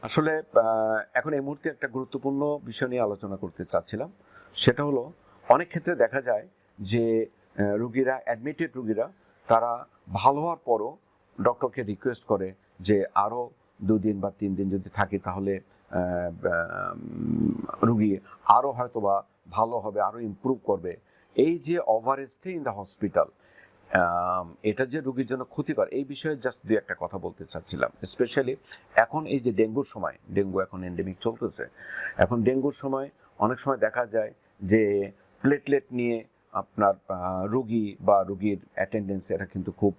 আসলে এখন এই মুহূর্তে একটা গুরুত্বপূর্ণ বিষয় নিয়ে আলোচনা করতে চাচ্ছিলাম। সেটা হলো অনেক ক্ষেত্রে দেখা যায় যে রুগীরা অ্যাডমিটেড রুগীরা তারা ভালো হওয়ার পরও ডক্টরকে রিকোয়েস্ট করে যে আরও 2 দিন বা 3 দিন যদি থাকি তাহলে রুগী আরও হয়তো বা ভালো হবে, আরও ইমপ্রুভ করবে। এই যে over stay in the hospital, এটা যে রোগীর জন্য ক্ষতিকর, এই বিষয়ে জাস্ট দুই একটা কথা বলতে চাচ্ছিলাম। স্পেশালি এখন এই যে ডেঙ্গুর সময়, ডেঙ্গু এখন এন্ডেমিক চলতেছে। এখন ডেঙ্গুর সময় অনেক সময় দেখা যায় যে প্লেটলেট নিয়ে আপনার রুগী বা রুগীর অ্যাটেন্ডেন্স এটা কিন্তু খুব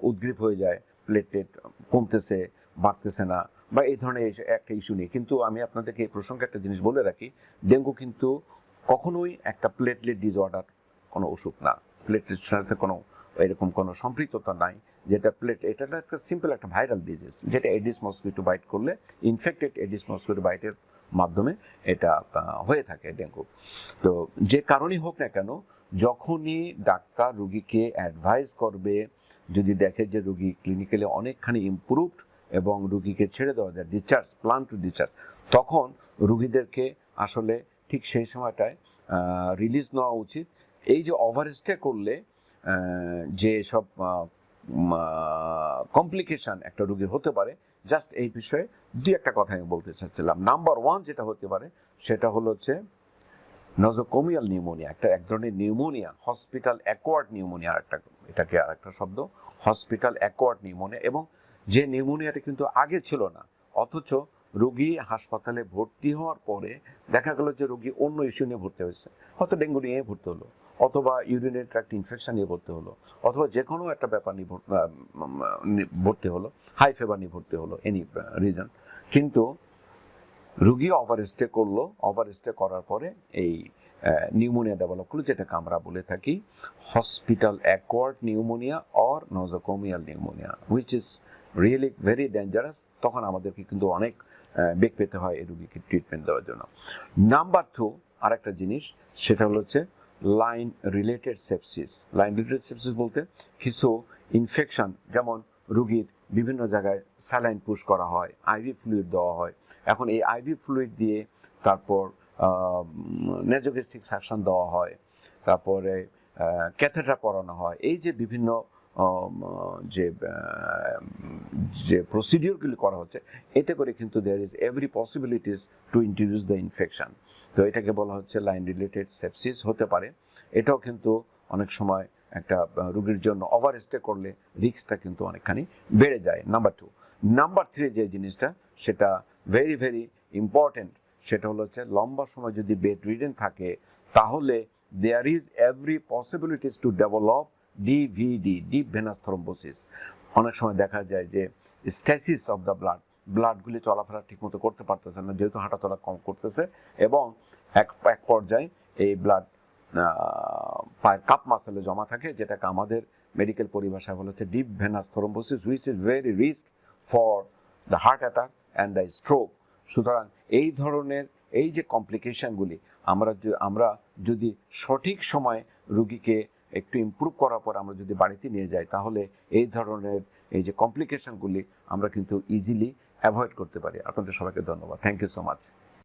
উদ্গ্রীব হয়ে যায়। প্লেটলেট কমতেছে, বাড়তেছে না, বা এই ধরনের একটা ইস্যু নিয়ে। কিন্তু আমি আপনাদেরকে এই প্রসঙ্গে একটা জিনিস বলে রাখি, ডেঙ্গু কিন্তু কখনোই একটা প্লেটলেট ডিসঅর্ডার কোনো অসুখ না। প্লেটলেটের সাথে কোনো এরকম কোনো সম্পৃক্ততা নাই। যেটা এটা একটা সিম্পল একটা ভাইরাল ডিজিজ, যেটা এডিস মসকিটো বাইট করলে, ইনফেক্টেড এডিস মসকিটো বাইটের মাধ্যমে এটা হয়ে থাকে ডেঙ্গু। তো যে কারণেই হোক না কেন, যখনই ডাক্তার রুগীকে অ্যাডভাইস করবে, যদি দেখে যে রুগী ক্লিনিক্যালি অনেকখানি ইমপ্রুভড এবং রুগীকে ছেড়ে দেওয়া যায়, ডিসচার্জ, প্ল্যান টু ডিসচার্জ, তখন রুগীদেরকে আসলে ঠিক সেই সময়টায় রিলিজ নেওয়া উচিত। এই যে ওভারস্টে করলে যে সব কমপ্লিকেশান একটা রুগীর হতে পারে, জাস্ট এই বিষয়ে দুই একটা কথা আমি বলতে চাচ্ছিলাম। নাম্বার 1 যেটা হতে পারে সেটা হলো হচ্ছে নজোকোমিয়াল নিউমোনিয়া, এক ধরনের নিউমোনিয়া, হসপিটাল অ্যাকোয়ার্ড নিউমোনিয়া, এটাকে আরেকটা শব্দ, হসপিটাল অ্যাকোয়ার্ড নিউমোনিয়া। এবং যে নিউমোনিয়াটা কিন্তু আগে ছিল না, অথচ রোগী হাসপাতালে ভর্তি হওয়ার পরে দেখা গেল যে রোগী অন্য ইস্যু নিয়ে ভর্তি হয়েছে, হয়তো ডেঙ্গু নিয়ে ভর্তি হলো, অথবা ইউরিনারি ট্র্যাক্ট ইনফেকশন নিয়ে ভর্তি হলো, অথবা যে কোনো একটা ব্যাপার নিয়ে ভর্তি হলো, হাই ফিভার নিয়ে ভর্তি হলো, এনি রিজন। কিন্তু রুগী ওভারস্টে করলো, ওভারস্টে করার পরে এই নিউমোনিয়া ডেভেলপ করলো, যেটাকে আমরা বলে থাকি hospital acquired pneumonia or নজোকোমিয়াল pneumonia, which is really very dangerous. তখন আমাদেরকে কিন্তু অনেক বেগ পেতে হয় এই রুগীকে ট্রিটমেন্ট দেওয়ার জন্য। নাম্বার 2 আরেকটা জিনিস, সেটা হচ্ছে line related sepsis. Line related sepsis বলতে কিছু ইনফেকশন, যেমন রুগীর বিভিন্ন জায়গায় স্যালাইন পুশ করা হয়, আইভি ফ্লুইড দেওয়া হয়। এখন এই আইভি ফ্লুইড দিয়ে তারপর নেজোগ্যাস্ট্রিক সাকশন দেওয়া হয়, তারপরে ক্যাথেটার পরানো হয়। এই যে বিভিন্ন যে যে প্রসিডিওরগুলি করা হচ্ছে, এতে করে কিন্তু there is every possibilities to introduce the infection. তো এটাকে বলা হচ্ছে লাইন রিলেটেড সেপসিস হতে পারে। এটাও কিন্তু অনেক সময় একটা রোগীর জন্য ওভারস্টে করলে রিস্কটা কিন্তু অনেকখানি বেড়ে যায়। নাম্বার 2। নাম্বার 3 যে জিনিসটা, সেটা ভেরি ভেরি ইম্পর্টেন্ট, সেটা হচ্ছে লম্বা সময় যদি বেড রিডেন থাকে, তাহলে there is every possibilities to develop DVD, deep venous thrombosis. অনেক সময় দেখা যায় যে স্ট্যাসিস অফ দ্য ব্লাডগুলি চলাফেরা ঠিকমতো করতে পারতেছে না, যেহেতু হাঁটাচলা কম করতেছে, এবং এক পর্যায়ে এই ব্লাড পায়ের কাপ মাসেলে জমা থাকে, যেটাকে আমাদের মেডিকেল পরিভাষায় বলা হচ্ছে deep venous thrombosis, which is very risk for the heart attack and the stroke. সুতরাং এই ধরনের এই যে কমপ্লিকেশানগুলি, আমরা যদি সঠিক সময় রুগীকে একটু ইমপ্রুভ করার পর আমরা যদি বাড়িতে নিয়ে যাই, তাহলে এই ধরনের এই যে কমপ্লিকেশানগুলি আমরা কিন্তু ইজিলি অ্যাভয়েড করতে পারি। আপনাদের সবাইকে ধন্যবাদ। Thank you so much.